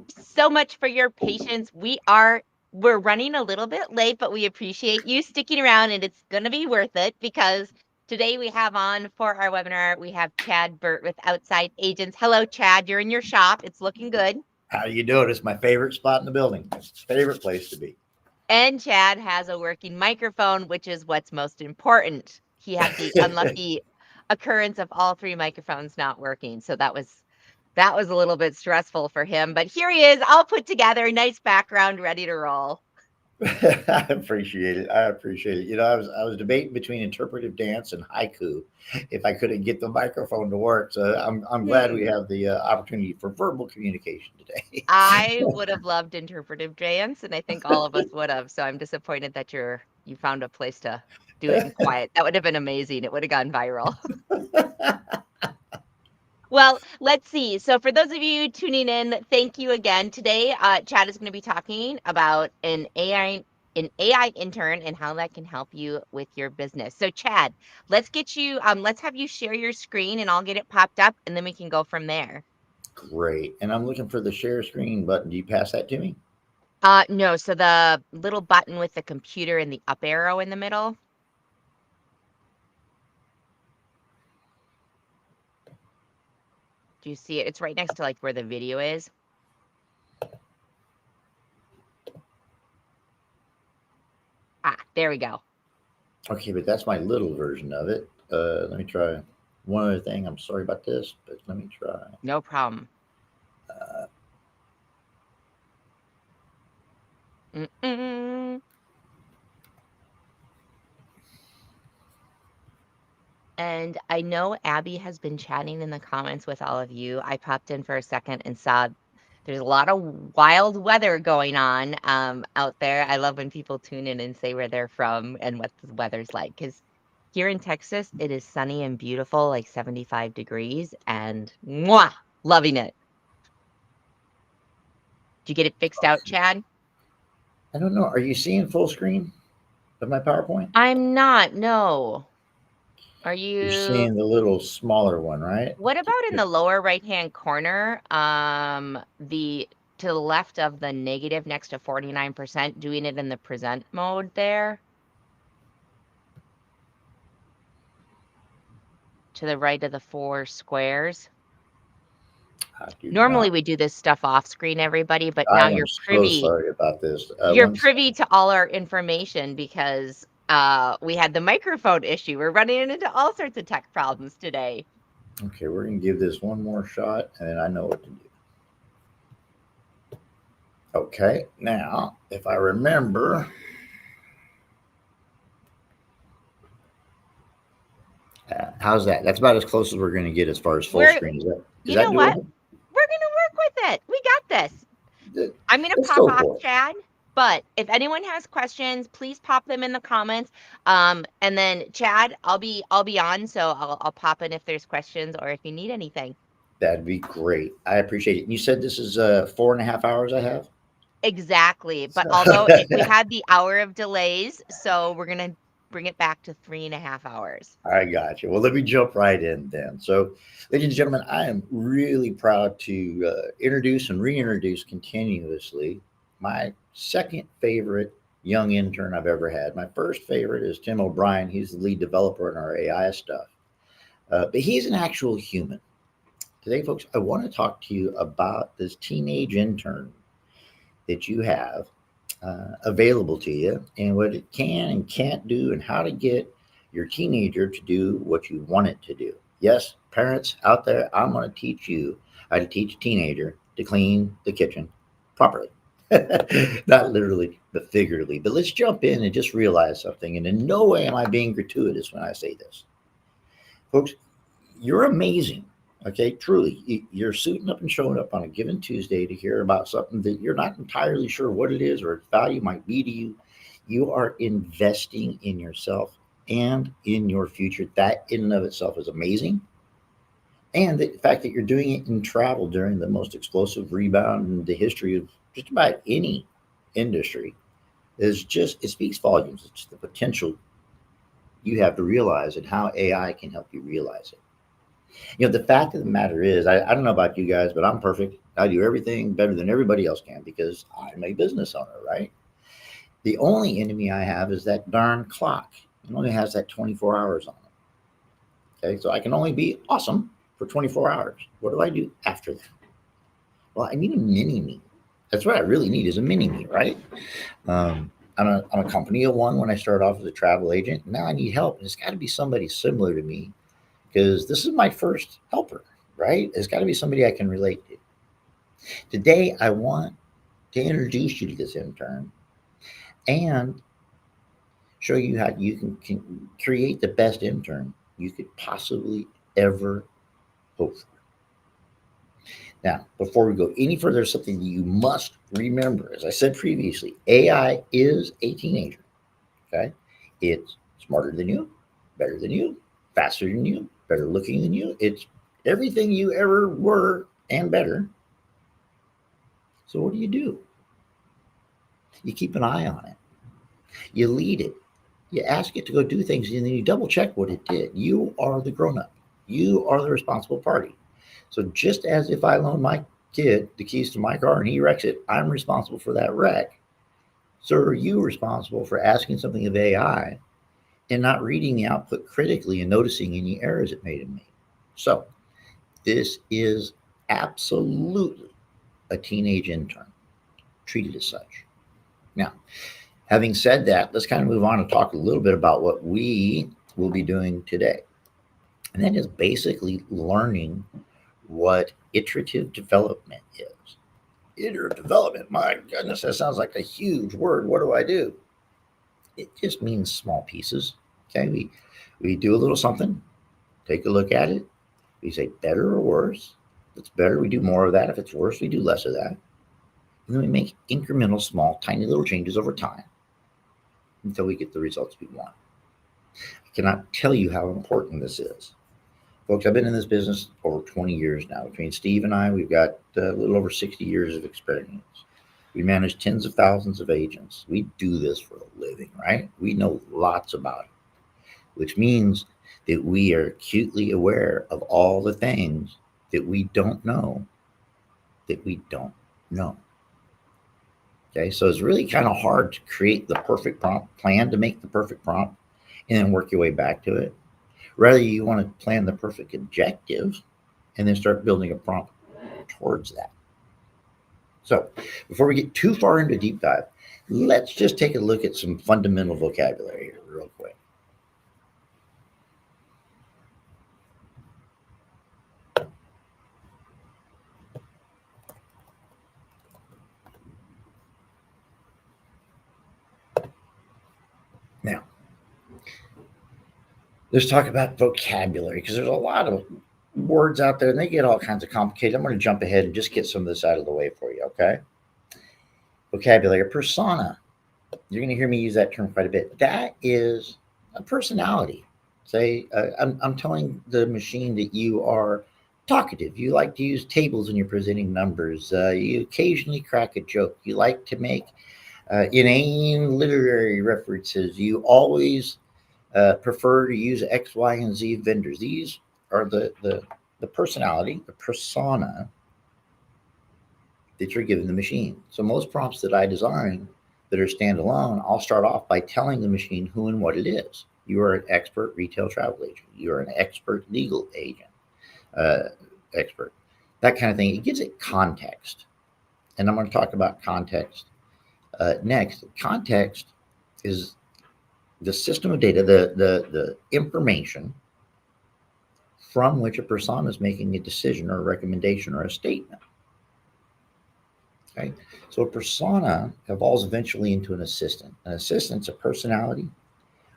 so much for your patience. We're running a little bit late, but we appreciate you sticking around, and it's going to be worth it because today we have on for our webinar, we have Chad Burt with Outside Agents. Hello, Chad. You're in your shop. It's looking good. How you doing? It's my favorite spot in the building. Favorite place to be. And Chad has a working microphone, which is what's most important. He had the unlucky occurrence of all three microphones not working. So that was a little bit stressful for him, but here he is, all put together, nice background, ready to roll. I appreciate it. I appreciate it. I was debating between interpretive dance and haiku if I couldn't get the microphone to work. So I'm glad we have the opportunity for verbal communication today. I would have loved interpretive dance, and I think all of us would have. So I'm disappointed that you found a place to do it in quiet. That would have been amazing. It would have gone viral. Well, let's see. So for those of you tuning in, thank you again. Today, Chad is going to be talking about an AI intern and how that can help you with your business. So Chad, let's have you share your screen and I'll get it popped up and then we can go from there. Great. And I'm looking for the share screen button. Do you pass that to me? No. So the little button with the computer and the up arrow in the middle. Do you see it? It's right next to like where the video is. There we go. Okay, but that's my little version of it. Let me try one other thing. I'm sorry about this, but let me try. No problem. And I know Abby has been chatting in the comments with all of you. I popped in for a second and saw there's a lot of wild weather going on out there. I love when people tune in and say where they're from and what the weather's like. Because here in Texas, it is sunny and beautiful, like 75 degrees, and mwah, loving it. Did you get it fixed out, Chad? I don't know. Are you seeing full screen of my PowerPoint? I'm not, no. Are You're you? seeing the little smaller one, right? What about in the lower right-hand corner, to the left of the negative next to 49%, doing it in the present mode there? To the right of the 4 squares. Normally we do this stuff off screen, everybody, but now you're privy. So sorry about this. You're privy to all our information because we had the microphone issue. We're running into all sorts of tech problems today. Okay, we're going to give this one more shot, and then I know what to do. Okay, now, if I remember, how's that? That's about as close as we're going to get as far as full screen. Is that you know what? We're going to work with it. We got this. I'm going to pop off, Chad. But if anyone has questions, please pop them in the comments. And then Chad, I'll be on, so I'll pop in if there's questions or if you need anything. That'd be great. I appreciate it. You said this is 4.5 hours I have? Exactly. But although we had the hour of delays, so we're going to bring it back to 3.5 hours. I got you. Well, let me jump right in then. So, ladies and gentlemen, I am really proud to introduce and reintroduce continuously my second favorite young intern I've ever had. My first favorite is Tim O'Brien. He's the lead developer in our AI stuff. But he's an actual human. Today, folks, I want to talk to you about this teenage intern that you have available to you and what it can and can't do and how to get your teenager to do what you want it to do. Yes, parents out there, I'm going to teach you how to teach a teenager to clean the kitchen properly. Not literally, but figuratively. But let's jump in and just realize something. And in no way am I being gratuitous when I say this. Folks, you're amazing. Okay, truly, you're suiting up and showing up on a given Tuesday to hear about something that you're not entirely sure what it is or its value might be to you. You are investing in yourself and in your future. That in and of itself is amazing. And the fact that you're doing it in travel during the most explosive rebound in the history of just about any industry is just, it speaks volumes. It's the potential you have to realize and how AI can help you realize it. The fact of the matter is, I don't know about you guys, but I'm perfect. I do everything better than everybody else can because I'm a business owner, right? The only enemy I have is that darn clock. It only has that 24 hours on it. Okay, so I can only be awesome for 24 hours. What do I do after that? Well, I need a mini me. That's what I really need is a mini me, right? I'm a company of one when I started off as a travel agent. Now I need help. And it's got to be somebody similar to me because this is my first helper, right? It's got to be somebody I can relate to. Today, I want to introduce you to this intern and show you how you can create the best intern you could possibly ever hope for. Now, before we go any further, there's something you must remember. As I said previously, AI is a teenager. Okay, it's smarter than you, better than you, faster than you, better looking than you. It's everything you ever were and better. So what do? You keep an eye on it. You lead it. You ask it to go do things, and then you double check what it did. You are the grown up. You are the responsible party. So just as if I loan my kid the keys to my car and he wrecks it, I'm responsible for that wreck. So are you responsible for asking something of AI and not reading the output critically and noticing any errors it made in me? So this is absolutely a teenage intern. Treat it as such. Now, having said that, let's kind of move on and talk a little bit about what we will be doing today. And that is basically learning what iterative development is. Iterative development, my goodness, that sounds like a huge word. What do I do? It just means small pieces. Okay, we do a little something, take a look at it. We say better or worse. If it's better, we do more of that. If it's worse, we do less of that. And then we make incremental, small, tiny little changes over time until we get the results we want. I cannot tell you how important this is. Folks, I've been in this business over 20 years now. Between Steve and I, we've got a little over 60 years of experience. We manage tens of thousands of agents. We do this for a living, right? We know lots about it, which means that we are acutely aware of all the things that we don't know that we don't know. Okay, so it's really kind of hard to create the perfect prompt, plan to make the perfect prompt, and then work your way back to it. Rather, you want to plan the perfect objective and then start building a prompt towards that. So, before we get too far into a deep dive, let's just take a look at some fundamental vocabulary here, real quick. Now, let's talk about vocabulary because there's a lot of words out there and they get all kinds of complicated. I'm going to jump ahead and just get some of this out of the way for you, okay? Vocabulary, persona. You're going to hear me use that term quite a bit. That is a personality. Say, I'm telling the machine that you are talkative. You like to use tables when you're presenting numbers. You occasionally crack a joke. You like to make inane literary references. You always prefer to use X, Y, and Z vendors. These are the personality, the persona that you're giving the machine. So most prompts that I design that are standalone, I'll start off by telling the machine who and what it is. You are an expert retail travel agent. You are an expert legal agent, expert, that kind of thing. It gives it context. And I'm going to talk about context next. Context is the system of data, the information from which a persona is making a decision or a recommendation or a statement. Okay, so a persona evolves eventually into an assistant. An assistant's a personality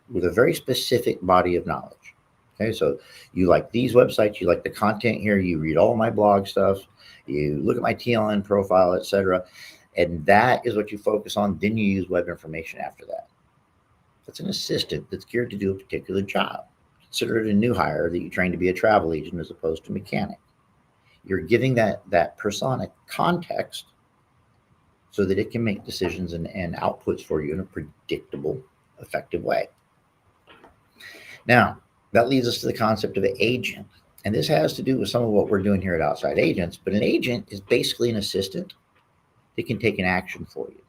with a very specific body of knowledge. Okay, so you like these websites, you like the content here, you read all my blog stuff, you look at my TLN profile, etc., and that is what you focus on. Then you use web information after that. That's an assistant that's geared to do a particular job. Consider it a new hire that you train to be a travel agent as opposed to mechanic. You're giving that persona context so that it can make decisions and outputs for you in a predictable, effective way. Now, that leads us to the concept of an agent. And this has to do with some of what we're doing here at Outside Agents. But an agent is basically an assistant that can take an action for you.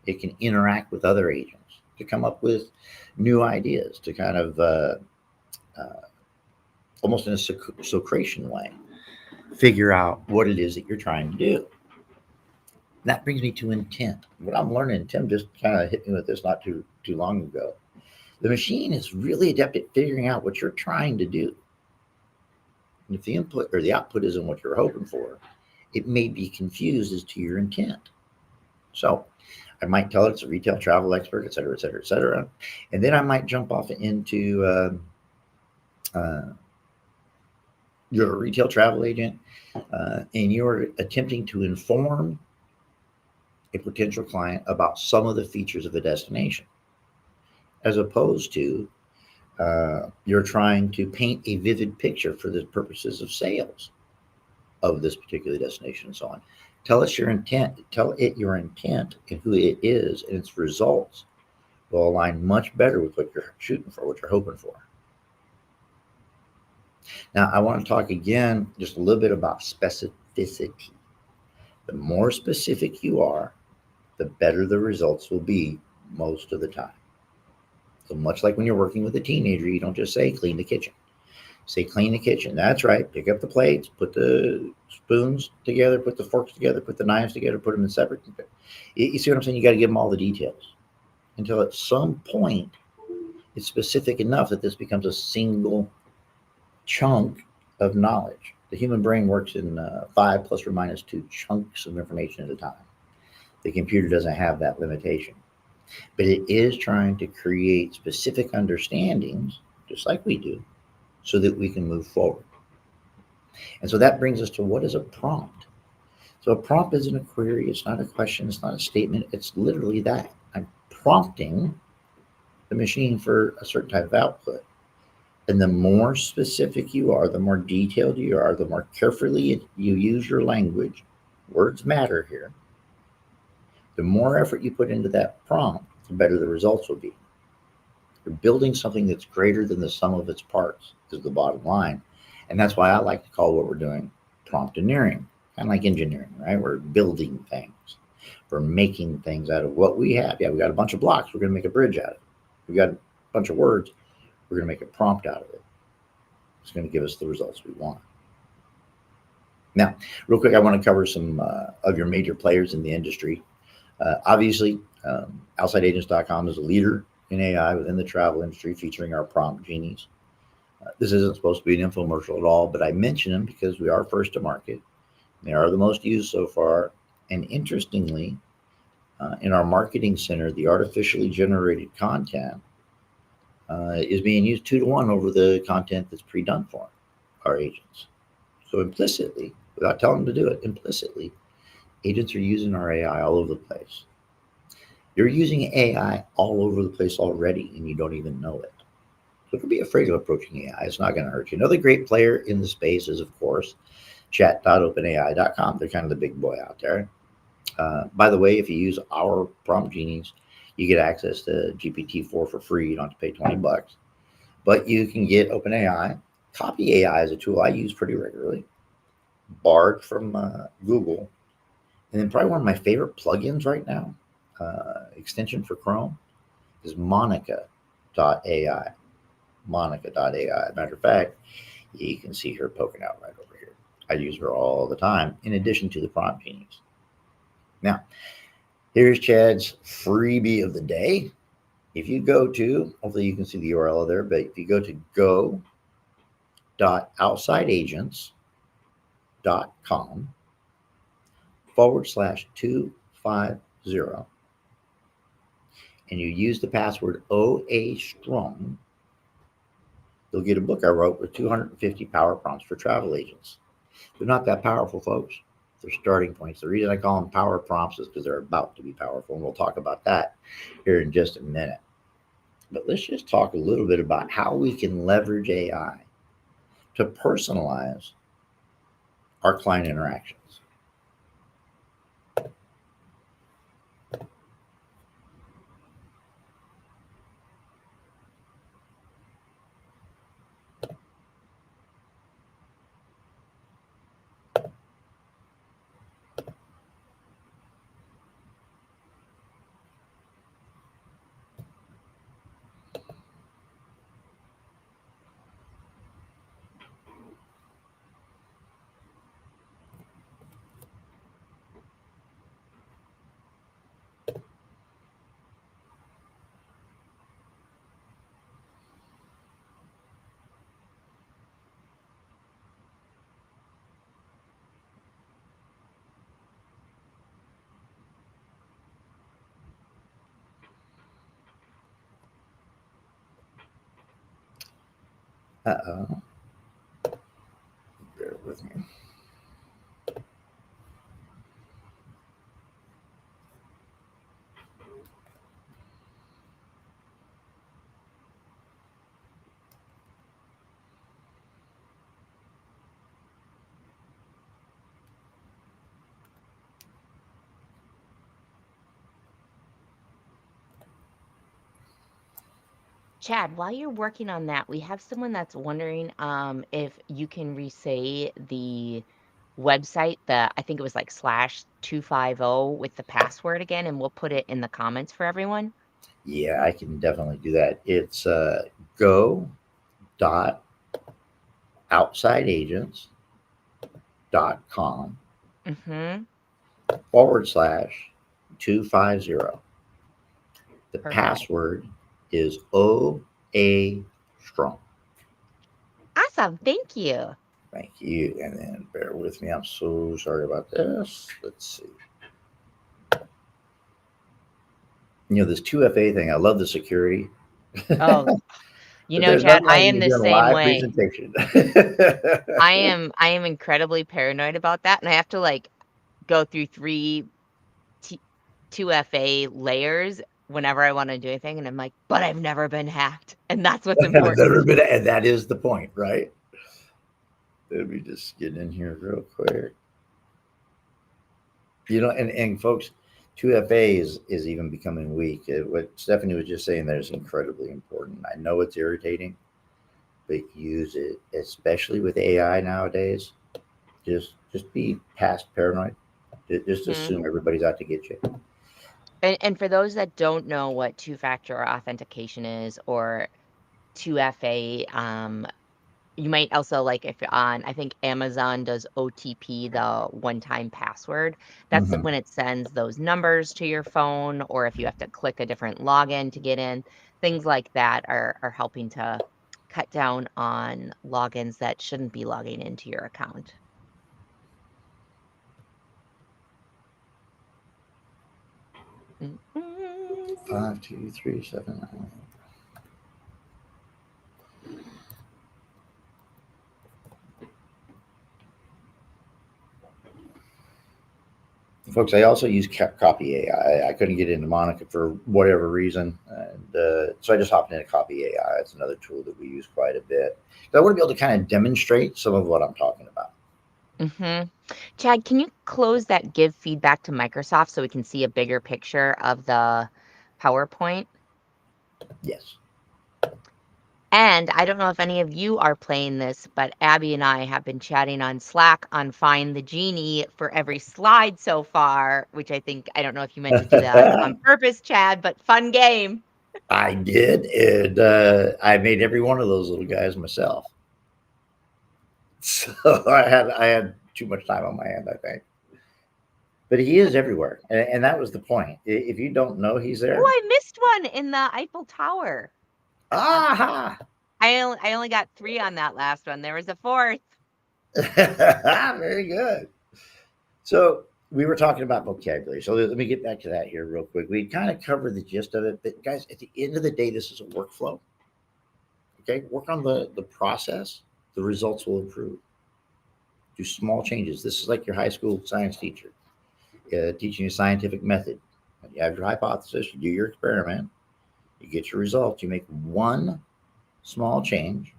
It can interact with other agents to come up with new ideas, to kind of uh, almost in a Socratian way, figure out what it is that you're trying to do. That brings me to intent. What I'm learning, Tim just kind of hit me with this not too long ago. The machine is really adept at figuring out what you're trying to do. And if the input or the output isn't what you're hoping for, it may be confused as to your intent. So I might tell it it's a retail travel expert, et cetera, et cetera, et cetera. And then I might jump off into you're a retail travel agent and you're attempting to inform a potential client about some of the features of a destination, as opposed to you're trying to paint a vivid picture for the purposes of sales of this particular destination and so on. Tell us your intent. Tell it your intent and who it is, and its results will align much better with what you're shooting for, what you're hoping for. Now, I want to talk again just a little bit about specificity. The more specific you are, the better the results will be most of the time. So much like when you're working with a teenager, you don't just say clean the kitchen. Say clean the kitchen. That's right. Pick up the plates, put the spoons together, put the forks together, put the knives together, put them in separate. You see what I'm saying? You got to give them all the details until at some point it's specific enough that this becomes a single chunk of knowledge. The human brain works in 5 ± 2 chunks of information at a time. The computer doesn't have that limitation, but it is trying to create specific understandings, just like we do, so that we can move forward. And so that brings us to what is a prompt? So a prompt isn't a query, it's not a question, it's not a statement, it's literally that. I'm prompting the machine for a certain type of output. And the more specific you are, the more detailed you are, the more carefully you use your language, words matter here, the more effort you put into that prompt, the better the results will be. You're building something that's greater than the sum of its parts, is the bottom line. And that's why I like to call what we're doing prompt engineering, kind of like engineering, right? We're building things. We're making things out of what we have. Yeah, we got a bunch of blocks. We're going to make a bridge out of it. We got a bunch of words. We're going to make a prompt out of it. It's going to give us the results we want. Now, real quick, I want to cover some of your major players in the industry. Obviously, OutsideAgents.com is a leader in AI within the travel industry, featuring our prompt genies. This isn't supposed to be an infomercial at all, but I mention them because we are first to market. They are the most used so far. And interestingly, in our marketing center, the artificially generated content is being used 2 to 1 over the content that's pre-done for our agents. So implicitly, without telling them to do it, implicitly, agents are using our AI all over the place. You're using AI all over the place already, and you don't even know it. So don't be afraid of approaching AI. It's not going to hurt you. Another great player in the space is, of course, chat.openai.com. They're kind of the big boy out there. By the way, if you use our prompt genies, you get access to GPT-4 for free. You don't have to pay $20. But you can get OpenAI. Copy AI is a tool I use pretty regularly. Bart from Google. And then probably one of my favorite plugins right now, extension for Chrome, is Monica.ai. Monica.ai. Matter of fact, you can see her poking out right over here. I use her all the time, in addition to the prompt genies. Now, here's Chad's freebie of the day. If you go to, hopefully you can see the URL there, but if you go to go.outsideagents.com/250 and you use the password OA Strong, you'll get a book I wrote with 250 power prompts for travel agents. They're not that powerful, folks. They're starting points. The reason I call them power prompts is because they're about to be powerful, and we'll talk about that here in just a minute. But let's just talk a little bit about how we can leverage AI to personalize our client interactions. Uh-oh. Bear with me. Chad, while you're working on that, we have someone that's wondering if you can re-say the website, I think it was like /250 with the password again, and we'll put it in the comments for everyone. Yeah, I can definitely do that. It's go dot outsideagents.com Mm-hmm. /250. The Perfect. password is OA strong. Awesome. Thank you. Thank you. And then bear with me. I'm so sorry about this. Let's see. This 2FA thing, I love the security. Oh, But there's Chad, nothing I like when am you're the doing a same live way. presentation. I am incredibly paranoid about that, and I have to like go through three T 2FA layers whenever I want to do anything, and I'm like, but I've never been hacked, and that's what's I've never important. been, and that is the point, right? Let me just get in here real quick. And folks, 2FA is even becoming weak. What Stephanie was just saying there is incredibly important. I know it's irritating, but use it, especially with AI nowadays. Just be past paranoid. Just Mhm. assume everybody's out to get you. And for those that don't know what two-factor authentication is or 2FA, you might also like if you're on, I think Amazon does OTP, the one-time password. That's Hmm. when it sends those numbers to your phone, or if you have to click a different login to get in, things like that are helping to cut down on logins that shouldn't be logging into your account. Mm, mm, 52379. Folks, I also use Copy AI. I couldn't get into Monica for whatever reason, and so I just hopped into Copy AI. It's another tool that we use quite a bit. So I want to be able to kind of demonstrate some of what I'm talking about. mhm. Chad, can you close that give feedback to Microsoft so we can see a bigger picture of the PowerPoint? Yes. And I don't know if any of you are playing this, but Abby and I have been chatting on Slack on Find the Genie for every slide so far, which I don't know if you meant to do that on purpose, Chad, but fun game. I did, and I made every one of those little guys myself. So I had too much time on my hand, I think. But he is everywhere, and that was the point. If you don't know he's Oh, there, I missed one in the Eiffel Tower. Uh, aha! I only got three on that last one. There was a fourth. Very good. So we were talking about vocabulary. So let me get back to that here real quick. We kind of covered the gist of it, but guys, at the end of the day, this is a workflow. Okay, work on the process. The results will improve. Do small changes. This is like your high school science teacher teaching you a scientific method. You have your hypothesis, you do your experiment, you get your results, you make one small change,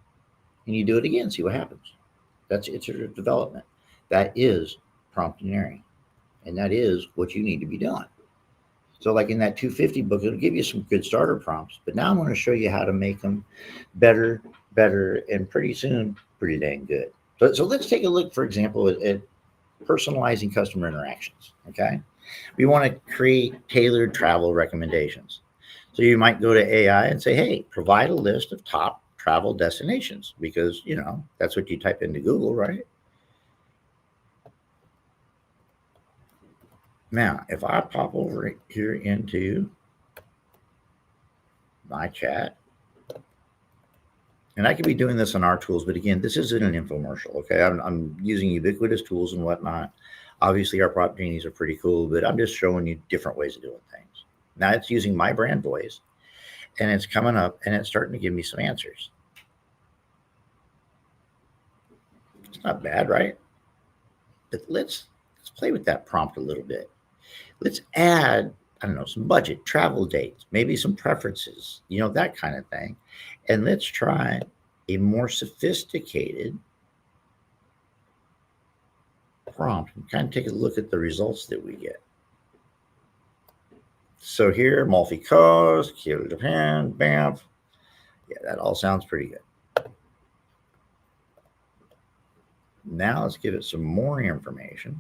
and you do it again, see what happens. That's iterative development. That is prompt engineering, and that is what you need to be doing. So, like in that 250 book, it'll give you some good starter prompts, but now I'm going to show you how to make them better, better, and pretty soon, pretty dang good. So let's take a look, for example, at personalizing customer interactions. Okay. We want to create tailored travel recommendations. So you might go to AI and say, hey, provide a list of top travel destinations because, that's what you type into Google, right? Now, if I pop over here into my chat, and I could be doing this on our tools, but again, this isn't an infomercial. Okay. I'm using ubiquitous tools and whatnot. Obviously, our prop genies are pretty cool, but I'm just showing you different ways of doing things. Now it's using my brand voice and it's coming up and it's starting to give me some answers. Not bad, right? But let's play with that prompt a little bit. Let's add, I don't know, some budget, travel dates, maybe some preferences, that kind of thing. And let's try a more sophisticated prompt and kind of take a look at the results that we get. So here, Amalfi Coast, Kyoto, Japan, Banff. Yeah, that all sounds pretty good. Now let's give it some more information.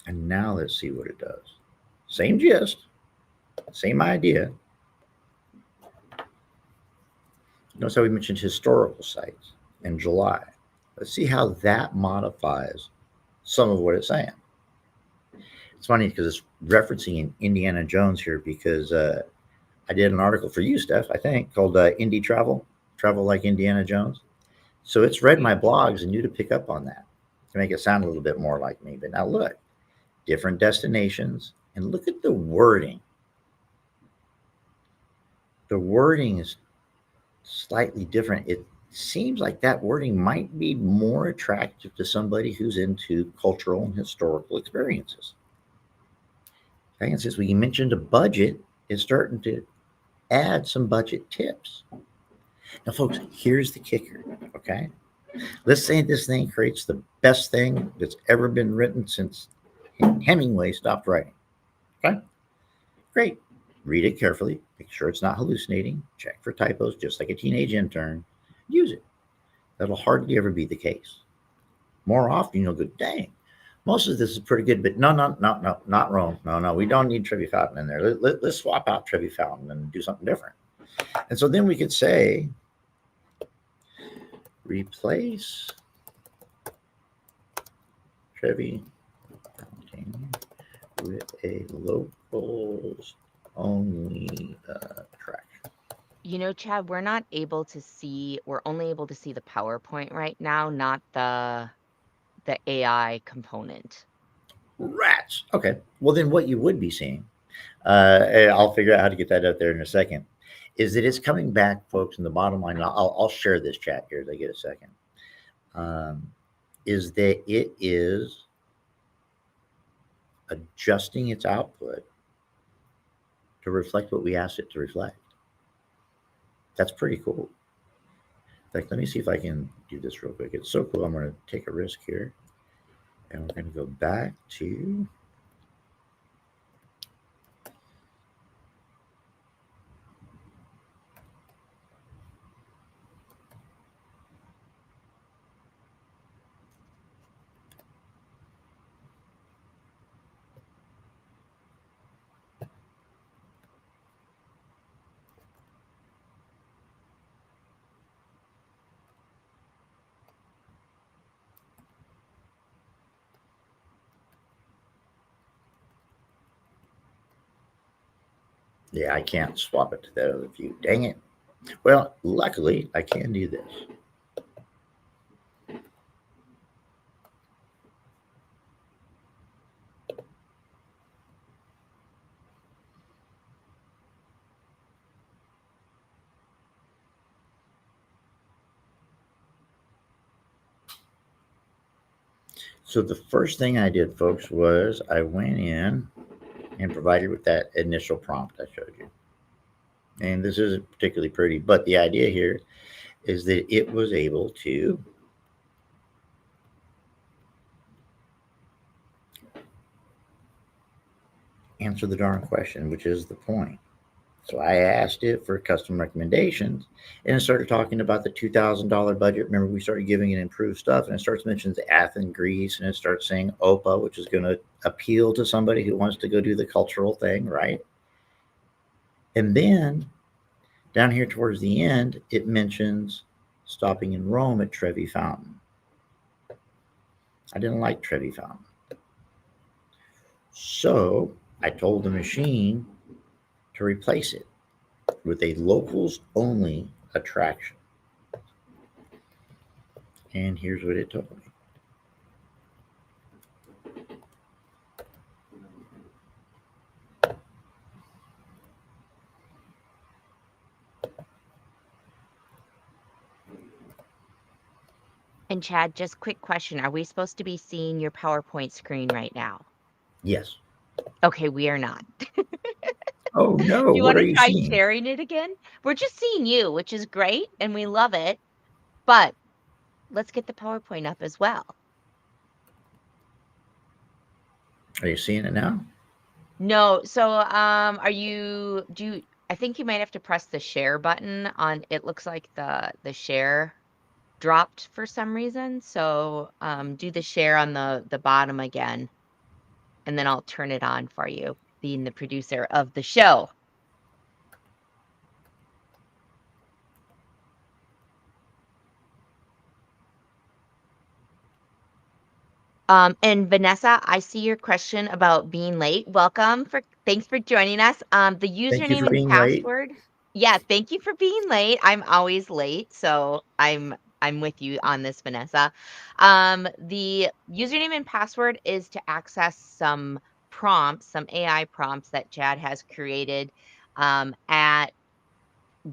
And now let's see what it does. Same gist, same idea. Notice how we mentioned historical sites in July. Let's see how that modifies some of what it's saying. It's funny because it's referencing in Indiana Jones here because I did an article for you, Steph, I think, called Indie Travel, Travel Like Indiana Jones. So it's read my blogs and knew to pick up on that to make it sound a little bit more like me. But now look, different destinations, and look at the wording. The wording is slightly different. It seems like that wording might be more attractive to somebody who's into cultural and historical experiences. Okay, and since we mentioned a budget, it's starting to add some budget tips. Now, folks, here's the kicker, okay? Let's say this thing creates the best thing that's ever been written since Hemingway stopped writing. Okay? Great. Read it carefully. Make sure it's not hallucinating. Check for typos, just like a teenage intern. Use it. That'll hardly ever be the case. More often, you'll go, dang, most of this is pretty good, but no, not Rome. No, we don't need Trevi Fountain in there. Let's swap out Trevi Fountain and do something different. And so then we could say, replace Trevi Fountain with a locals only track. Chad, we're only able to see the PowerPoint right now, not the AI component. Rats. Okay. Well, then what you would be seeing, I'll figure out how to get that out there in a second, is that it's coming back, folks, in the bottom line. I'll share this chat here as I get a second. Is that it is adjusting its output to reflect what we asked it to reflect. That's pretty cool. In fact, let me see if I can do this real quick. It's so cool. I'm going to take a risk here. And we're going to go back to yeah, I can't swap it to that other view. Dang it. Well, luckily, I can do this. So the first thing I did, folks, was I went in and provided with that initial prompt I showed you. And this isn't particularly pretty, but the idea here is that it was able to answer the darn question, which is the point. So I asked it for custom recommendations, and it started talking about the $2,000 budget. Remember, we started giving it improved stuff, and it starts mentioning Athens, Greece, and it starts saying OPA, which is going to appeal to somebody who wants to go do the cultural thing, right? And then down here towards the end, it mentions stopping in Rome at Trevi Fountain. I didn't like Trevi Fountain. So I told the machine to replace it with a locals only attraction. And here's what it told me. And Chad, just quick question. Are we supposed to be seeing your PowerPoint screen right now? Yes. Okay, we are not. Do Oh no, you what want are to you try seeing? sharing it again? We're just seeing you, which is great, and we love it. But let's get the PowerPoint up as well. Are you seeing it now? No, so are you do you I think you might have to press the share button on it looks like the share dropped for some reason. So do the share on the bottom again, and then I'll turn it on for you, being the producer of the show. And Vanessa, I see your question about being late. Thanks for joining us. The Thank you username for and being late. password. Yeah, thank you for being late. I'm always late, so I'm with you on this, Vanessa. The username and password is to access some prompts, some AI prompts that Chad has created at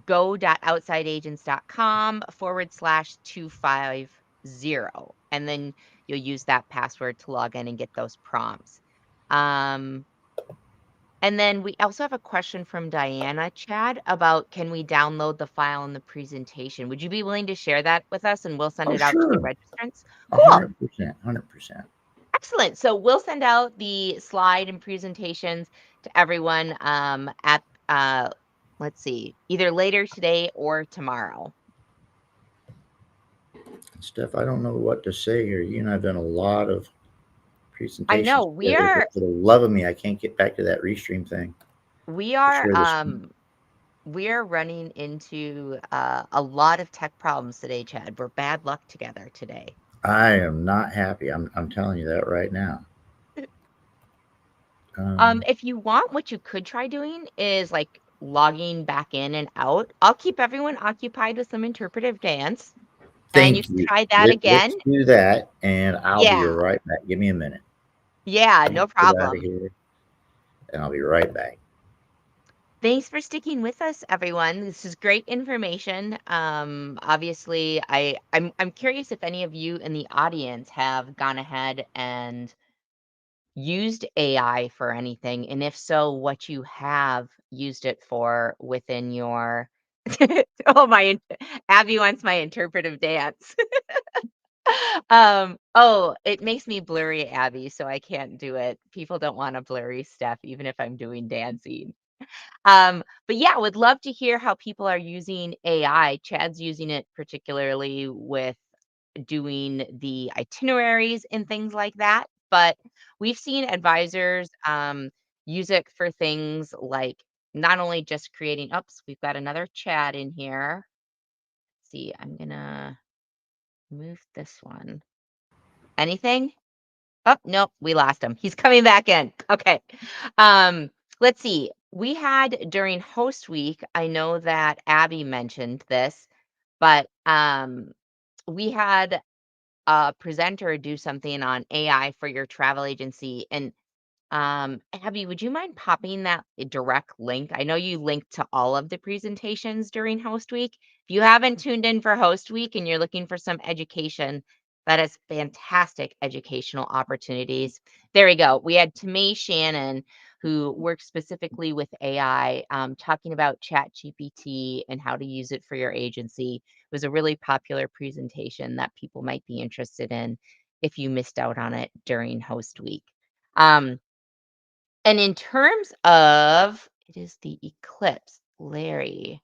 go.outsideagents.com/250. And then you'll use that password to log in and get those prompts. Um, and then we also have a question from Diana, Chad, about can we download the file in the presentation? Would you be willing to share that with us and we'll send Oh it out to the sure. registrants? Cool. 100%. 100%. Excellent. So we'll send out the slide and presentations to everyone at let's see, either later today or tomorrow. Steph, I don't know what to say here. You and I've done a lot of I know presentations together, but for the love of me, I can't get back to that restream thing we to are share the screen. we are running into a lot of tech problems today, Chad. We're bad luck together today. I am not happy. I'm telling you that right now. Um, If you want, what you could try doing is like logging back in and out. I'll keep everyone occupied with some interpretive dance, and you Thank can you. try that again. Let's do that, and I'll be Yeah, right back. Give me a minute. yeah, Let me no get out of problem. here, and I'll be right back. Thanks for sticking with us, everyone. This is great information. Obviously, I'm curious if any of you in the audience have gone ahead and used AI for anything, and if so, what you have used it for within your oh Abby wants my interpretive dance. Oh, it makes me blurry, Abby, so I can't do it. People don't want to blurry stuff, even if I'm doing dancing. But yeah, would love to hear how people are using AI. Chad's using it particularly with doing the itineraries and things like that. But we've seen advisors use it for things like not only just creating, oops, we've got another Chad in here. Let's see, I'm gonna move this one. Anything? Oh, nope, we lost him. He's coming back in. Okay. Um, let's see. We had during host week, I know that Abby mentioned this, but we had a presenter do something on AI for your travel agency. And Abby, would you mind popping that direct link? I know you linked to all of the presentations during host week. If you haven't tuned in for host week and you're looking for some education, that is fantastic educational opportunities. There we go. We had Tamay Shannon, who works specifically with AI, talking about Chat GPT and how to use it for your agency. It was a really popular presentation that people might be interested in if you missed out on it during host week. Um, and in terms of it is the eclipse, Larry.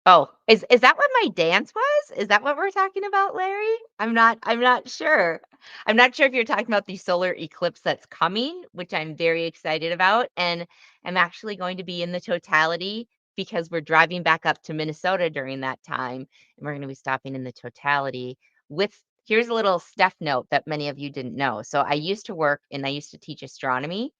Oh, is that what my dance was? Is that what we're talking about, Larry? I'm not sure. I'm not sure if you're talking about the solar eclipse that's coming, which I'm very excited about. And I'm actually going to be in the totality because we're driving back up to Minnesota during that time. And we're going to be stopping in the totality with here's a little Steph note that many of you didn't know. So I used to work and I used to teach astronomy,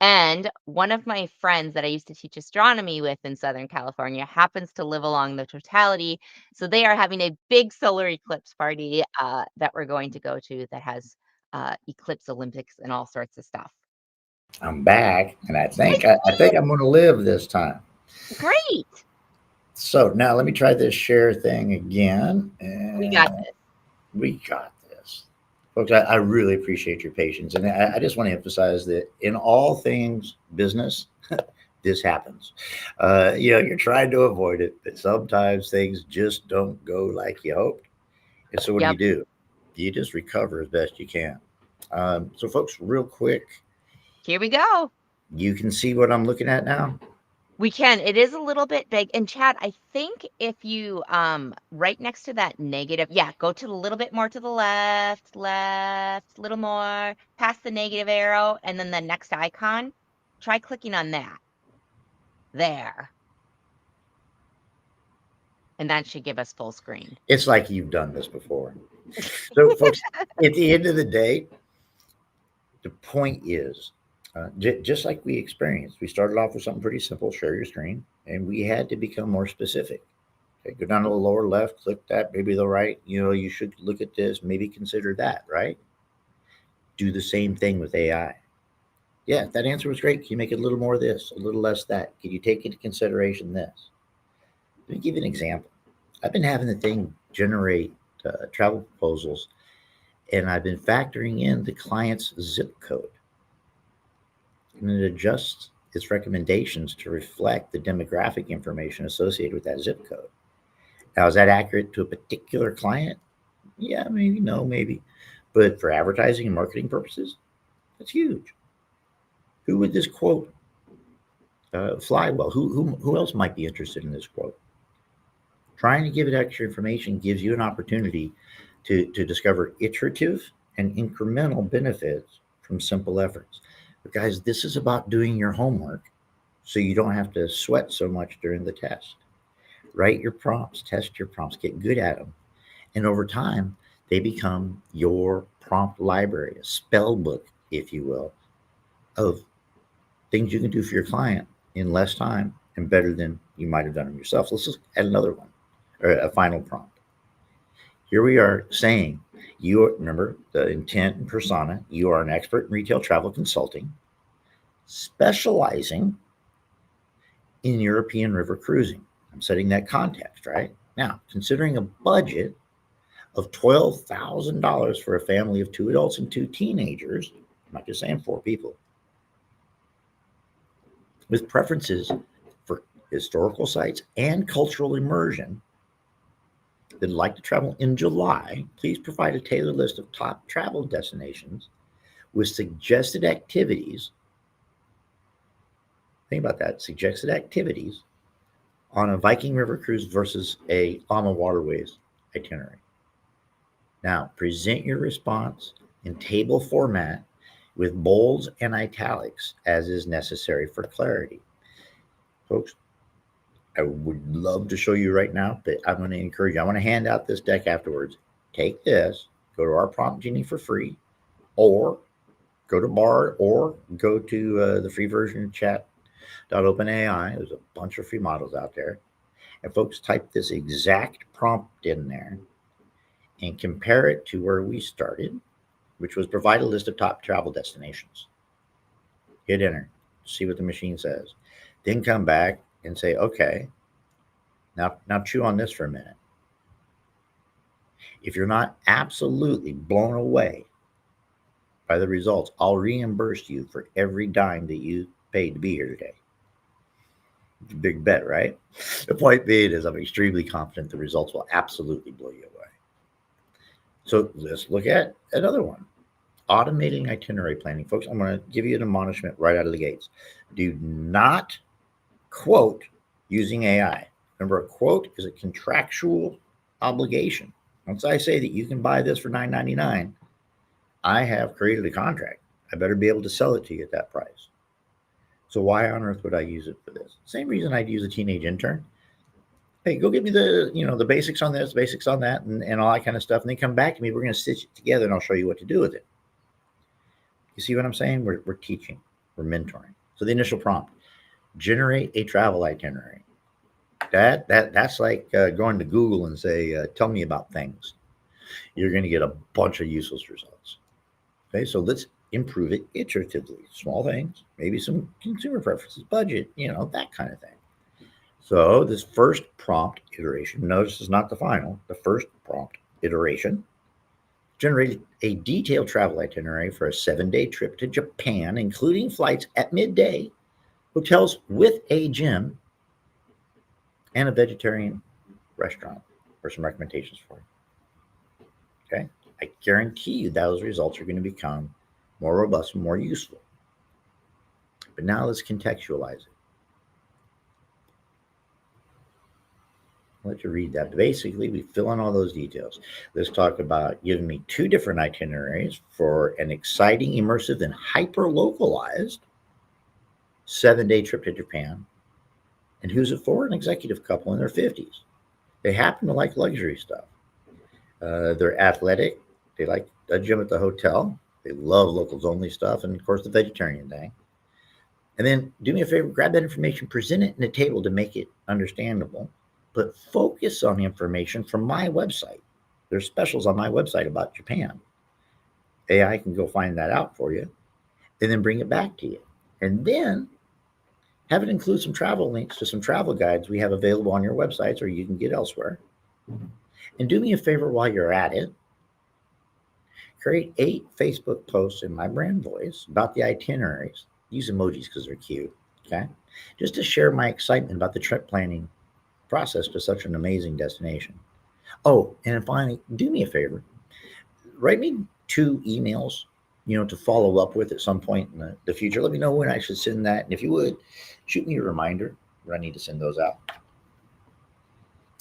and one of my friends that I used to teach astronomy with in Southern California happens to live along the totality. So they are having a big solar eclipse party that we're going to go to that has eclipse Olympics and all sorts of stuff. I'm back, and Hey, I think I'm going to live this time. great. So now let me try this share thing again. We got And this. We got this. Folks, I really appreciate your patience. And I just want to emphasize that in all things business, this happens. You're trying to avoid it, but sometimes things just don't go like you hoped. And so what do? Yep. You just recover as best you can. So, folks, real quick, Here we go. you can see what I'm looking at now. We can. It is a little bit big. And Chad, I think if you right next to that negative, yeah, go to a little bit more to the left, a little more past the negative arrow, and then the next icon. Try clicking on that. There. And that should give us full screen. It's like you've done this before. So, folks, at the end of the day, the point is just like we experienced, we started off with something pretty simple, share your screen, and we had to become more specific. Okay, go down to the lower left, click that, maybe the right, you should look at this, maybe consider that, right? Do the same thing with AI. Yeah, that answer was great. Can you make it a little more of this, a little less that? Can you take into consideration this? Let me give you an example. I've been having the thing generate travel proposals, and I've been factoring in the client's zip code, and it adjusts its recommendations to reflect the demographic information associated with that zip code. Now, is that accurate to a particular client? Yeah, maybe, no, maybe. But for advertising and marketing purposes, that's huge. Who would this quote fly well? Who else might be interested in this quote? Trying to give it extra information gives you an opportunity to discover iterative and incremental benefits from simple efforts. But guys, this is about doing your homework so you don't have to sweat so much during the test. Write your prompts, test your prompts, get good at them. And over time, they become your prompt library, a spell book, if you will, of things you can do for your client in less time and better than you might have done them yourself. So let's just add another one, or a final prompt. Here we are saying, remember the intent and persona, you are an expert in retail travel consulting, specializing in European river cruising. I'm setting that context, right? Now, considering a budget of $12,000 for a family of 2 adults and 2 teenagers, I'm not just saying 4 people, with preferences for historical sites and cultural immersion, that'd like to travel in July, please provide a tailored list of top travel destinations with suggested activities. Think about that, suggested activities on a Viking River cruise versus a Alma Waterways itinerary. Now, present your response in table format with bolds and italics as is necessary for clarity. Folks, I would love to show you right now, but I'm going to encourage you. I want to hand out this deck afterwards. Take this, go to our Prompt Genie for free, or go to Bard, or go to the free version of chat.openai. There's a bunch of free models out there. And folks, type this exact prompt in there and compare it to where we started, which was provide a list of top travel destinations. Hit enter, see what the machine says. Then come back and say, okay, now chew on this for a minute. If you're not absolutely blown away by the results, I'll reimburse you for every dime that you paid to be here today. It's a big bet, right? The point being is I'm extremely confident the results will absolutely blow you away. So let's look at another one. Automating itinerary planning. Folks, I'm going to give you an admonishment right out of the gates. Do not quote using AI. Remember, a quote is a contractual obligation. Once I say that you can buy this for $9.99, I have created a contract. I better be able to sell it to you at that price. So why on earth would I use it for this? Same reason I'd use a teenage intern. Hey, go get me the basics on this, basics on that, and all that kind of stuff, and then come back to me. We're going to stitch it together, and I'll show you what to do with it. You see what I'm saying? We're teaching, we're mentoring. So the initial prompt: generate a travel itinerary. That's like going to Google and say, tell me about things. You're going to get a bunch of useless results. Okay, so let's improve it iteratively. Small things, maybe some consumer preferences, budget, that kind of thing. So this first prompt iteration, notice it's not the final, the first prompt iteration, Generate a detailed travel itinerary for a 7-day trip to Japan, including flights at midday, hotels with a gym, and a vegetarian restaurant for some recommendations for you. Okay. I guarantee you those results are going to become more robust and more useful. But now let's contextualize it. I'll let you read that. But basically, we fill in all those details. Let's talk about giving me 2 different itineraries for an exciting, immersive, and hyper localized 7-day trip to Japan. And who's it for? An executive couple in their 50s. They happen to like luxury stuff. They're athletic. They like a gym at the hotel. They love locals only stuff. And of course, the vegetarian thing. And then do me a favor, grab that information, present it in a table to make it understandable, but focus on information from my website. There's specials on my website about Japan. AI can go find that out for you and then bring it back to you. And then have it include some travel links to some travel guides we have available on your websites or you can get elsewhere. And do me a favor while you're at it, create 8 Facebook posts in my brand voice about the itineraries. Use emojis because they're cute. Okay. Just to share my excitement about the trip planning process to such an amazing destination. Oh, and finally, do me a favor. Write me 2 emails, to follow up with at some point in the future. Let me know when I should send that. And if you would, shoot me a reminder when I need to send those out.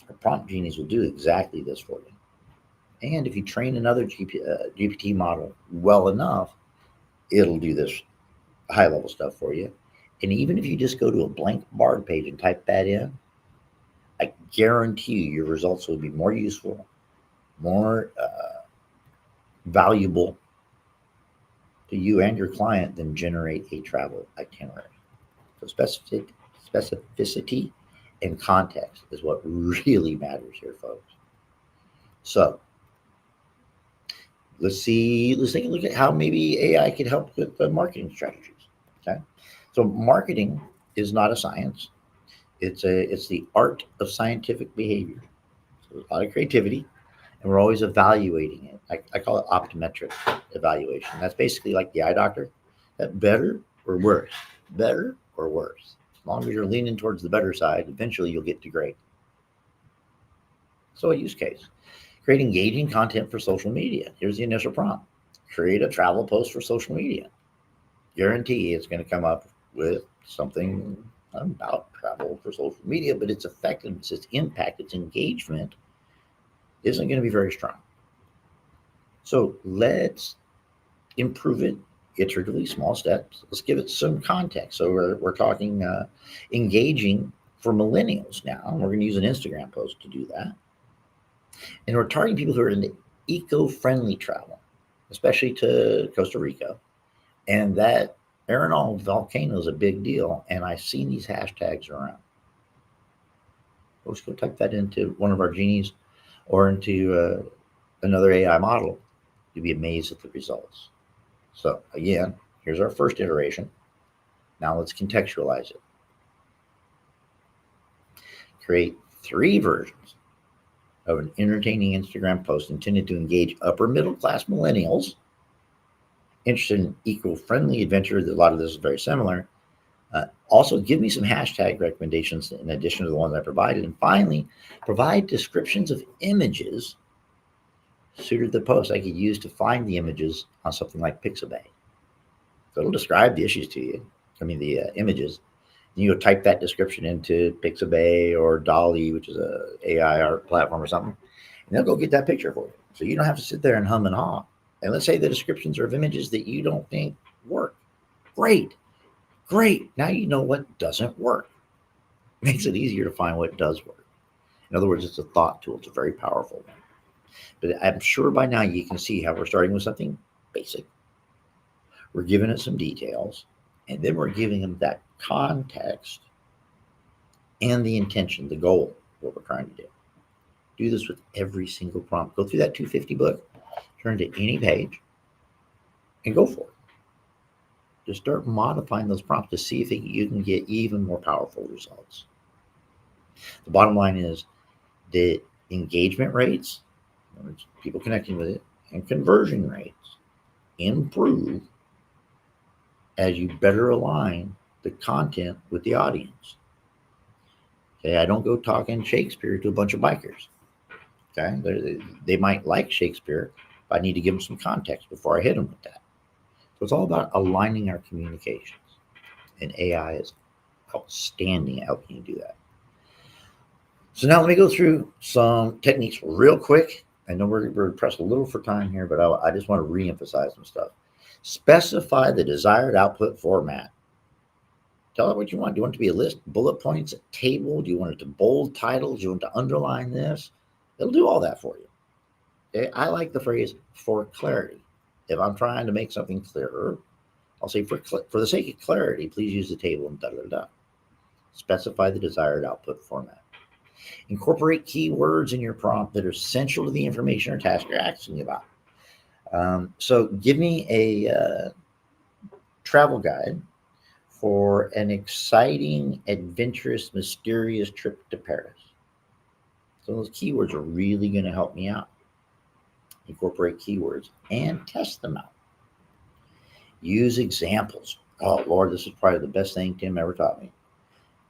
Our prompt genies will do exactly this for you. And if you train another GPT model well enough, it'll do this high level stuff for you. And even if you just go to a blank Bard page and type that in, I guarantee you your results will be more useful, more valuable to you and your client than generate a travel itinerary. So specificity and context is what really matters here, folks. So let's take a look at how maybe AI could help with the marketing strategies. Okay. So marketing is not a science. It's the art of scientific behavior. So there's a lot of creativity, and we're always evaluating it. I call it optometric evaluation. That's basically like the eye doctor. That better or worse? Better or worse? As long as you're leaning towards the better side, eventually you'll get to great. So a use case. Create engaging content for social media. Here's the initial prompt. Create a travel post for social media. Guarantee it's going to come up with something about travel for social media, but its effectiveness, its impact, its engagement isn't going to be very strong. So let's improve it iteratively, small steps. Let's give it some context. So we're talking engaging for millennials now. We're going to use an Instagram post to do that. And we're targeting people who are into eco-friendly travel, especially to Costa Rica. And that Arenal volcano is a big deal. And I've seen these hashtags around. Let's go type that into one of our genies or into another AI model. You'll be amazed at the results. So again, here's our first iteration. Now let's contextualize it. Create 3 versions of an entertaining Instagram post intended to engage upper middle class millennials interested in eco-friendly adventures. A lot of this is very similar. Also, give me some hashtag recommendations in addition to the ones I provided. And finally, provide descriptions of images suited to the post I could use to find the images on something like Pixabay. So it'll describe the issues to you. The images. You go type that description into Pixabay or Dolly, which is a AI art platform or something, and they'll go get that picture for you. So you don't have to sit there and hum and haw. And let's say the descriptions are of images that you don't think work. Great. Now you know what doesn't work. Makes it easier to find what does work. In other words, it's a thought tool. It's a very powerful one. But I'm sure by now you can see how we're starting with something basic. We're giving it some details, and then we're giving them that context and the intention, the goal, what we're trying to do. Do this with every single prompt. Go through that 250 book, turn to any page, and go for it. Just start modifying those prompts to see if you can get even more powerful results. The bottom line is the engagement rates, people connecting with it, and conversion rates improve as you better align the content with the audience. Okay, I don't go talking Shakespeare to a bunch of bikers. Okay, they might like Shakespeare, but I need to give them some context before I hit them with that. So it's all about aligning our communications, and AI is outstanding at helping you do that. So now let me go through some techniques real quick. I know we're pressed a little for time here, but I just want to reemphasize some stuff. Specify the desired output format. Tell it what you want. Do you want it to be a list, bullet points, a table? Do you want it to bold titles? Do you want to underline this? It'll do all that for you. Okay? I like the phrase for clarity. If I'm trying to make something clearer, I'll say for the sake of clarity, please use the table and da da da. Specify the desired output format. Incorporate keywords in your prompt that are central to the information or task you're asking about. So give me a travel guide for an exciting, adventurous, mysterious trip to Paris. So those keywords are really going to help me out. Incorporate keywords and test them out. Use examples. Oh, Lord, this is probably the best thing Tim ever taught me.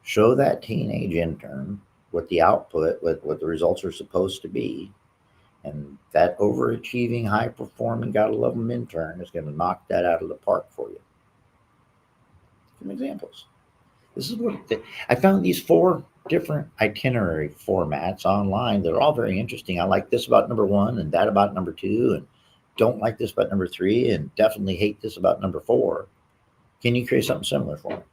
Show that teenage intern what the output, what the results are supposed to be. And that overachieving, high performing, gotta love them intern is going to knock that out of the park for you. Some examples. This is what I found these 4 different itinerary formats online. They're all very interesting. I like this about number 1 and that about number 2, and don't like this about number 3, and definitely hate this about number 4. Can you create something similar for me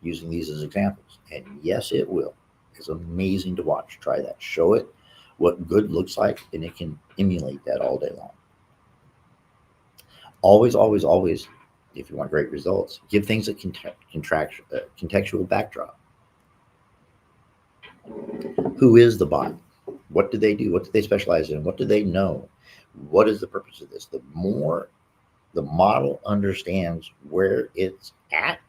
using these as examples? And yes, it will. It's amazing to watch. Try that. Show it what good looks like, and it can emulate that all day long. Always, always, always, if you want great results, give things a contextual backdrop. Who is the bot? What do they do? What do they specialize in? What do they know? What is the purpose of this? The more the model understands where it's at,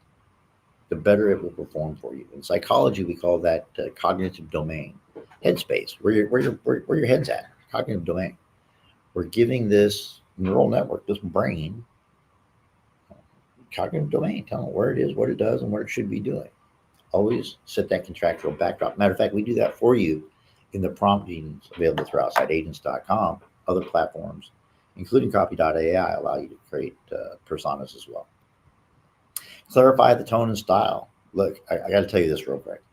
the better it will perform for you. In psychology, we call that cognitive domain, headspace, where your head's at, cognitive domain. We're giving this neural network, this brain, cognitive domain, telling it where it is, what it does, and what it should be doing. Always set that contractual backdrop. Matter of fact, we do that for you in the promptings available through OutsideAgents.com. Other platforms, including Copy.ai, allow you to create personas as well. Clarify the tone and style. Look, I got to tell you this real quick.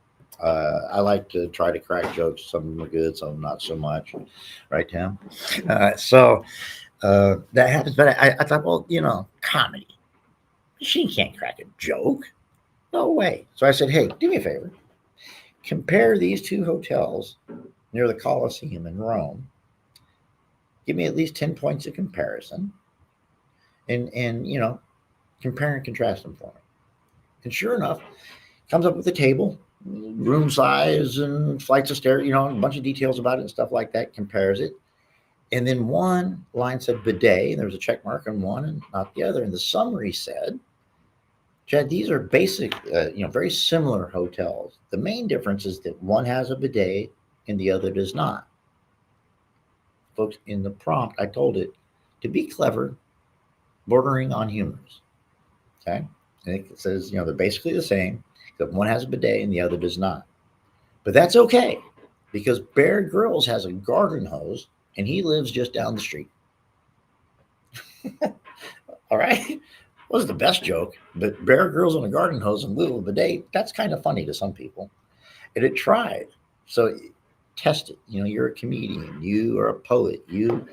I like to try to crack jokes. Some of them are good, some of them not so much. Right, Tim? So that happens. But I thought, well, comedy. She can't crack a joke. No way. So I said, hey, do me a favor. Compare these 2 hotels near the Colosseum in Rome. Give me at least 10 points of comparison. And compare and contrast them for me. And sure enough, comes up with a table, room size and flights of stairs, a bunch of details about it and stuff like that, compares it. And then one line said bidet, and there was a check mark on one and not the other. And the summary said, Chad, these are basic, very similar hotels. The main difference is that one has a bidet and the other does not. Folks, in the prompt, I told it to be clever, bordering on humorous. Okay? And it says, they're basically the same, except one has a bidet and the other does not. But that's okay, because Bear Grylls has a garden hose and he lives just down the street. All right? Wasn't the best joke, but Bear Grylls on a garden hose and little bidet, that's kind of funny to some people. And it tried. So test it. You're a comedian. You are a poet. You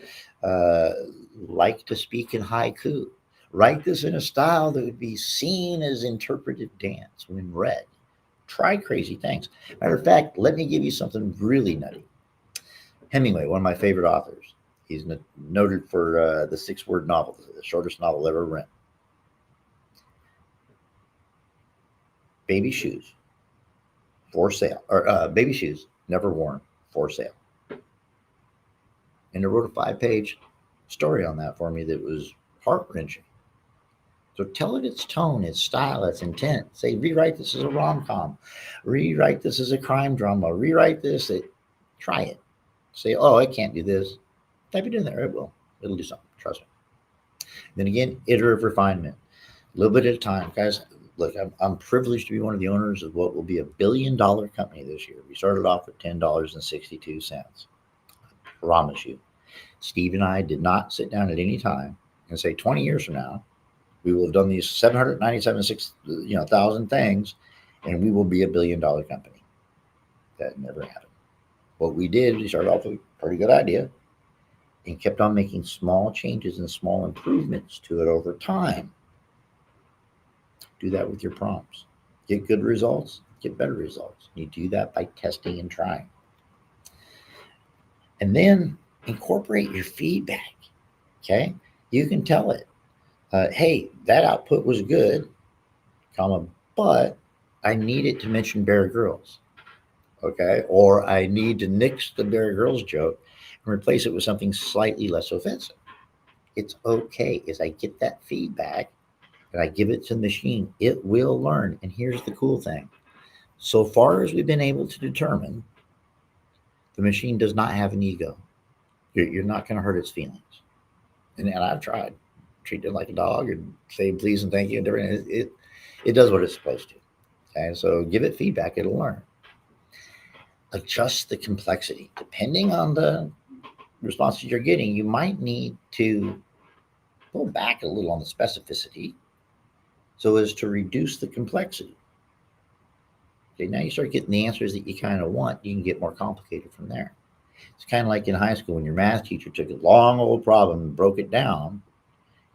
like to speak in haiku. Write this in a style that would be seen as interpretive dance when read. Try crazy things. Matter of fact, let me give you something really nutty. Hemingway, one of my favorite authors. He's noted for the 6-word novel, the shortest novel ever written. Baby shoes, for sale. Or baby shoes, never worn, for sale. And he wrote a 5-page story on that for me that was heart-wrenching. So tell it its tone, its style, its intent. Say, rewrite this as a rom-com. Rewrite this as a crime drama. Rewrite this. Try it. Say, oh, I can't do this. Type it in there. It will. It'll do something. Trust me. Then again, iterative refinement. A little bit at a time, guys. Look, I'm privileged to be one of the owners of what will be $1 billion company this year. We started off at $10.62. Promise you. Steve and I did not sit down at any time and say 20 years from now we will have done these 797,000 things, and we will be $1 billion company. That never happened. What we did, we started off with a pretty good idea and kept on making small changes and small improvements to it over time. Do that with your prompts. Get good results, get better results. You do that by testing and trying. And then incorporate your feedback. Okay? You can tell it, hey, that output was good, comma, but I need it to mention Bear Grylls. Okay? Or I need to nix the Bear Grylls joke and replace it with something slightly less offensive. It's okay. As I get that feedback and I give it to the machine, it will learn. And here's the cool thing. So far as we've been able to determine, the machine does not have an ego. You're not going to hurt its feelings. And I've tried. Treat it like a dog and say please and thank you and everything. It does what it's supposed to. Okay, so give it feedback, it'll learn. Adjust the complexity. Depending on the responses you're getting, you might need to pull back a little on the specificity so as to reduce the complexity. Okay, now you start getting the answers that you kind of want, you can get more complicated from there. It's kind of like in high school when your math teacher took a long old problem and broke it down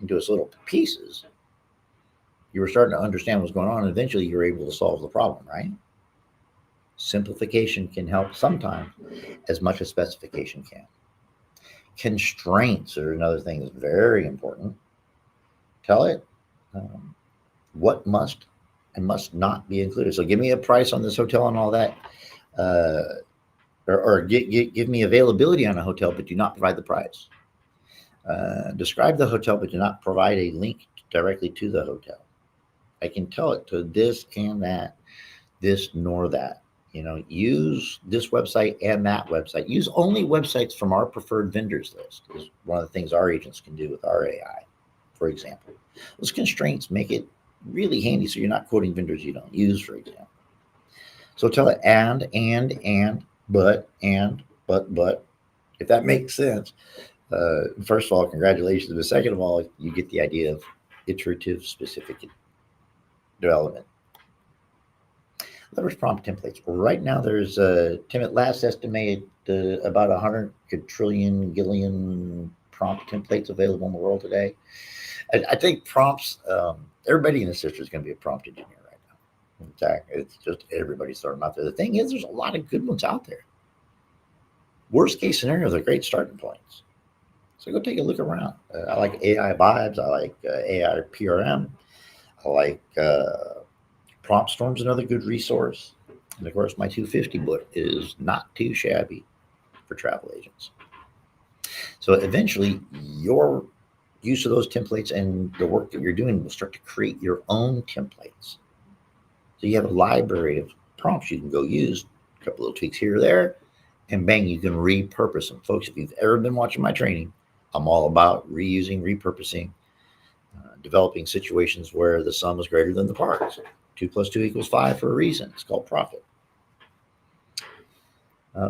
into its little pieces. You were starting to understand what's going on, and eventually you were able to solve the problem, right? Simplification can help sometimes as much as specification can. Constraints are another thing that's very important. Tell it what must and must not be included. So give me a price on this hotel and all that. Or give me availability on a hotel, but do not provide the price. Describe the hotel, but do not provide a link directly to the hotel. I can tell it to this and that, this nor that. Use this website and that website. Use only websites from our preferred vendors list is one of the things our agents can do with our AI, for example. Those constraints make it really handy so you're not quoting vendors you don't use, for example. So tell it but, but, if that makes sense. First of all, congratulations. But second of all, you get the idea of iterative specific development. Leverage prompt templates. Right now, there's Tim at last estimated about 100 quadrillion gillion prompt templates available in the world today. I think prompts. Everybody in the system is going to be a prompt engineer right now. In fact, it's just everybody's throwing them out there. The thing is, there's a lot of good ones out there. Worst case scenario, they're great starting points. So go take a look around. I like AI Vibes. I like AI PRM. I like Prompt Storm's another good resource. And of course, my 250 book is not too shabby for travel agents. So eventually, your use of those templates and the work that you're doing will start to create your own templates. So you have a library of prompts you can go use, a couple little tweaks here or there, and bang, you can repurpose them. Folks, if you've ever been watching my training, I'm all about reusing, repurposing, developing situations where the sum is greater than the parts. 2 plus 2 equals 5 for a reason. It's called profit.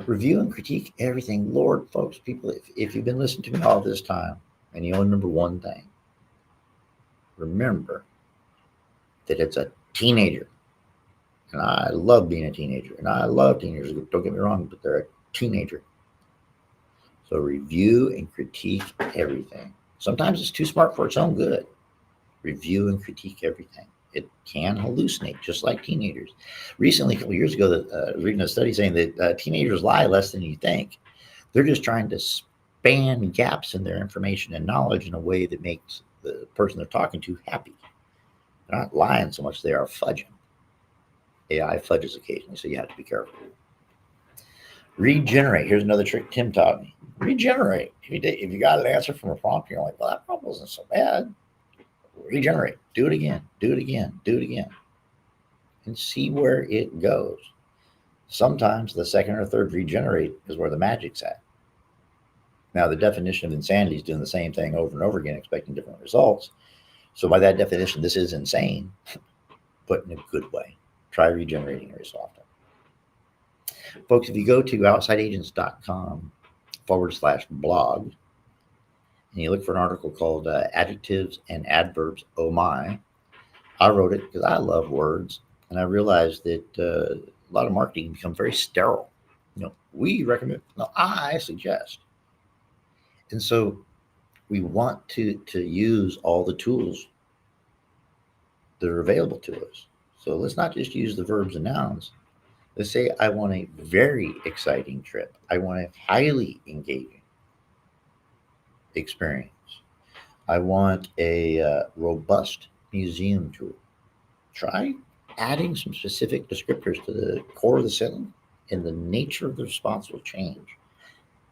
Review and critique everything. Lord, folks, people, if you've been listening to me all this time and you only remember one thing, remember that it's a teenager. And I love being a teenager. And I love teenagers. Don't get me wrong, but they're a teenager. So review and critique everything. Sometimes it's too smart for its own good. Review and critique everything. It can hallucinate, just like teenagers. Recently, a couple of years ago, I was reading a study saying that teenagers lie less than you think. They're just trying to span gaps in their information and knowledge in a way that makes the person they're talking to happy. They're not lying so much, they are fudging. AI fudges occasionally, so you have to be careful. Regenerate. Here's another trick Tim taught me. Regenerate. If you got an answer from a prompt, you're like, well, that prompt wasn't so bad. Regenerate. Do it again. Do it again. Do it again. And see where it goes. Sometimes the second or third regenerate is where the magic's at. Now, the definition of insanity is doing the same thing over and over again, expecting different results. So, by that definition, this is insane, but in a good way. Try regenerating every so often. Folks, if you go to outsideagents.com/blog and you look for an article called Adjectives and Adverbs, Oh My, I wrote it because I love words, and I realized that a lot of marketing becomes very sterile. We recommend, no, I suggest. And so we want to use all the tools that are available to us. So let's not just use the verbs and nouns. Let's say I want a very exciting trip. I want a highly engaging experience. I want a robust museum tour. Try adding some specific descriptors to the core of the sentence, and the nature of the response will change.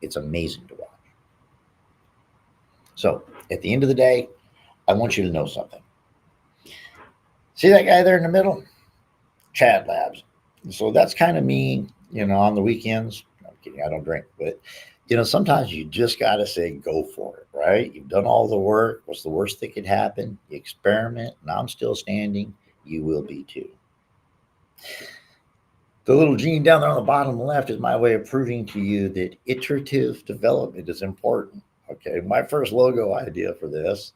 It's amazing to watch. So, at the end of the day, I want you to know something. See that guy there in the middle? Chad Labs. So that's kind of me, on the weekends. No, I'm kidding, I don't drink, but sometimes you just got to say go for it, right? You've done all the work. What's the worst that could happen? You experiment, and I'm still standing. You will be too. The little gene down there on the bottom left is my way of proving to you that iterative development is important. Okay, my first logo idea for this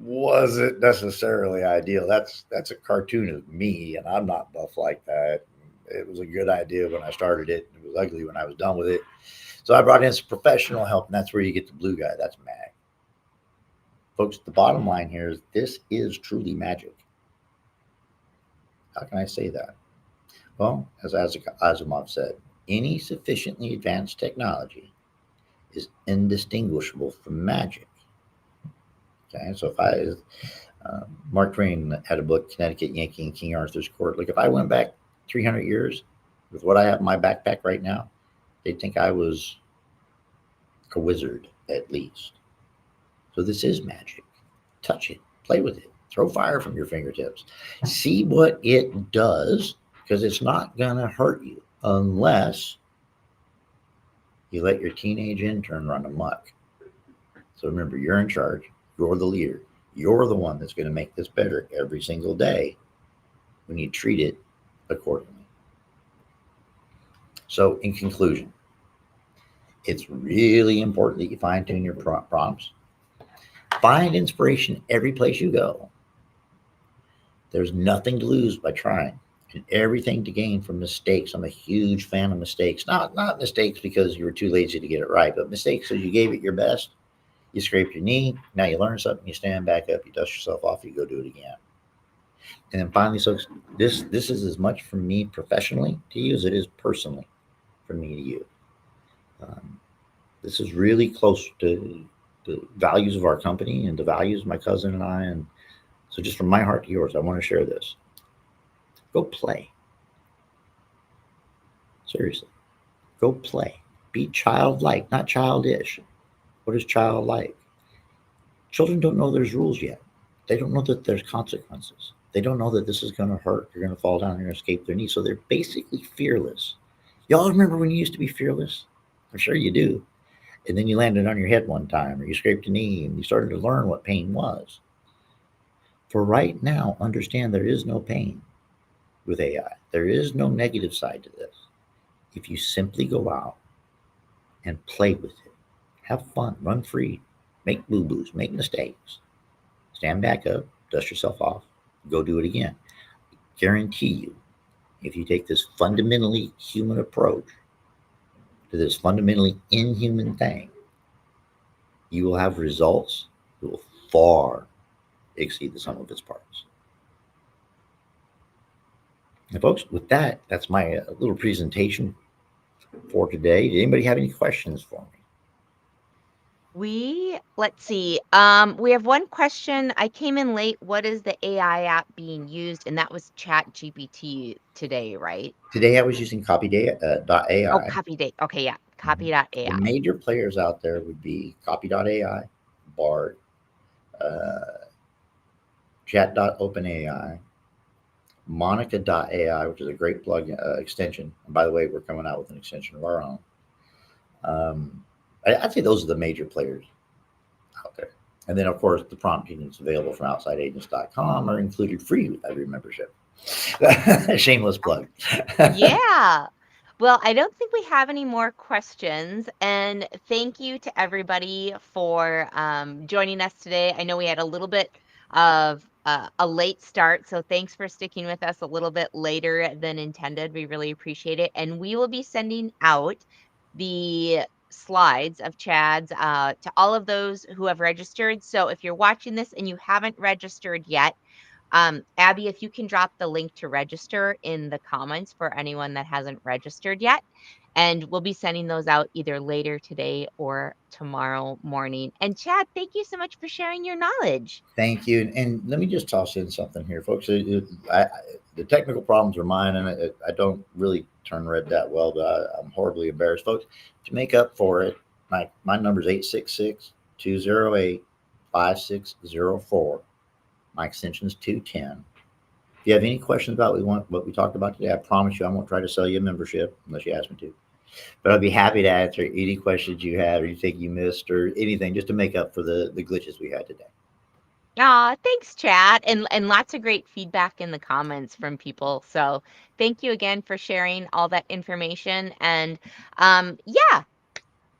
wasn't necessarily ideal. That's a cartoon of me, and I'm not buff like that. It was a good idea when I started it. It was ugly when I was done with it. So I brought in some professional help, and that's where you get the blue guy. That's Mag. Folks, the bottom line here is this is truly magic. How can I say that? Well, as Asimov said, any sufficiently advanced technology is indistinguishable from magic. Okay, so if Mark Twain had a book, Connecticut Yankee and King Arthur's Court. Like if I went back 300 years with what I have in my backpack right now, they'd think I was a wizard at least. So this is magic. Touch it, play with it, throw fire from your fingertips. See what it does, because it's not going to hurt you unless you let your teenage intern run amok. So remember, you're in charge, you're the leader, you're the one that's going to make this better every single day when you treat it accordingly. So, in conclusion, it's really important that you fine tune your prompts. Find inspiration every place you go. There's nothing to lose by trying and everything to gain from mistakes. I'm a huge fan of mistakes. Not mistakes because you were too lazy to get it right, but mistakes because you gave it your best. You scraped your knee. Now you learn something. You stand back up. You dust yourself off. You go do it again. And then finally, so this is as much for me professionally to you as it is personally for me to you. Um, this is really close to the values of our company and the values of my cousin and I. And so, just from my heart to yours, I want to share this. Go play. Seriously, go play. Be childlike, not childish. What is childlike? Children don't know there's rules yet. They don't know that there's consequences. They don't know that this is going to hurt. You're going to fall down. You're going to escape their knees. So they're basically fearless. Y'all remember when you used to be fearless? I'm sure you do. And then you landed on your head one time, or you scraped a knee, and you started to learn what pain was. For right now, understand there is no pain with AI. There is no negative side to this. If you simply go out and play with it, have fun, run free, make boo boos, make mistakes, stand back up, dust yourself off, go do it again. Guarantee you, if you take this fundamentally human approach to this fundamentally inhuman thing, you will have results that will far exceed the sum of its parts. And folks, with that, that's my little presentation for today. Did anybody have any questions for me? Let's see. We have one question. I came in late. What is the AI app being used? And that was Chat GPT today, right? Today I was using Oh, copy.ai. copy date. Okay, yeah. Mhm. The Copy.ai. major players out there would be copy.ai, Bart, uh, chat.openai, Monica.ai, which is a great plug extension. And by the way, we're coming out with an extension of our own. Um, I'd say those are the major players out there. And then, of course, the prompting is available from outsideagents.com are included free with every membership. Shameless plug. Yeah. Well, I don't think we have any more questions. And thank you to everybody for joining us today. I know we had a little bit of a late start, so thanks for sticking with us a little bit later than intended. We really appreciate it. And we will be sending out the slides of Chad's to all of those who have registered. So if you're watching this and you haven't registered yet, Abby, if you can drop the link to register in the comments for anyone that hasn't registered yet. And we'll be sending those out either later today or tomorrow morning. And Chad, thank you so much for sharing your knowledge. Thank you. And let me just toss in something here, folks. The technical problems are mine, and I don't really turn red that well, but I'm horribly embarrassed, folks. To make up for it, my number is 866 208 5604. My extension is 210. If you have any questions about what we talked about today, I promise you I won't try to sell you a membership unless you ask me to. But I'd be happy to answer any questions you have or you think you missed or anything just to make up for the glitches we had today. Aw, thanks, Chad. And lots of great feedback in the comments from people. So thank you again for sharing all that information. And yeah,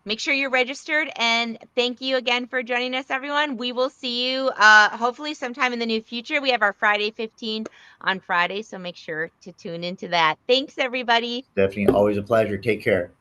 make sure you're registered, and thank you again for joining us, everyone. We will see you hopefully sometime in the near future. We have our Friday 15 on Friday, so make sure to tune into that. Thanks, everybody. Stephanie, always a pleasure. Take care.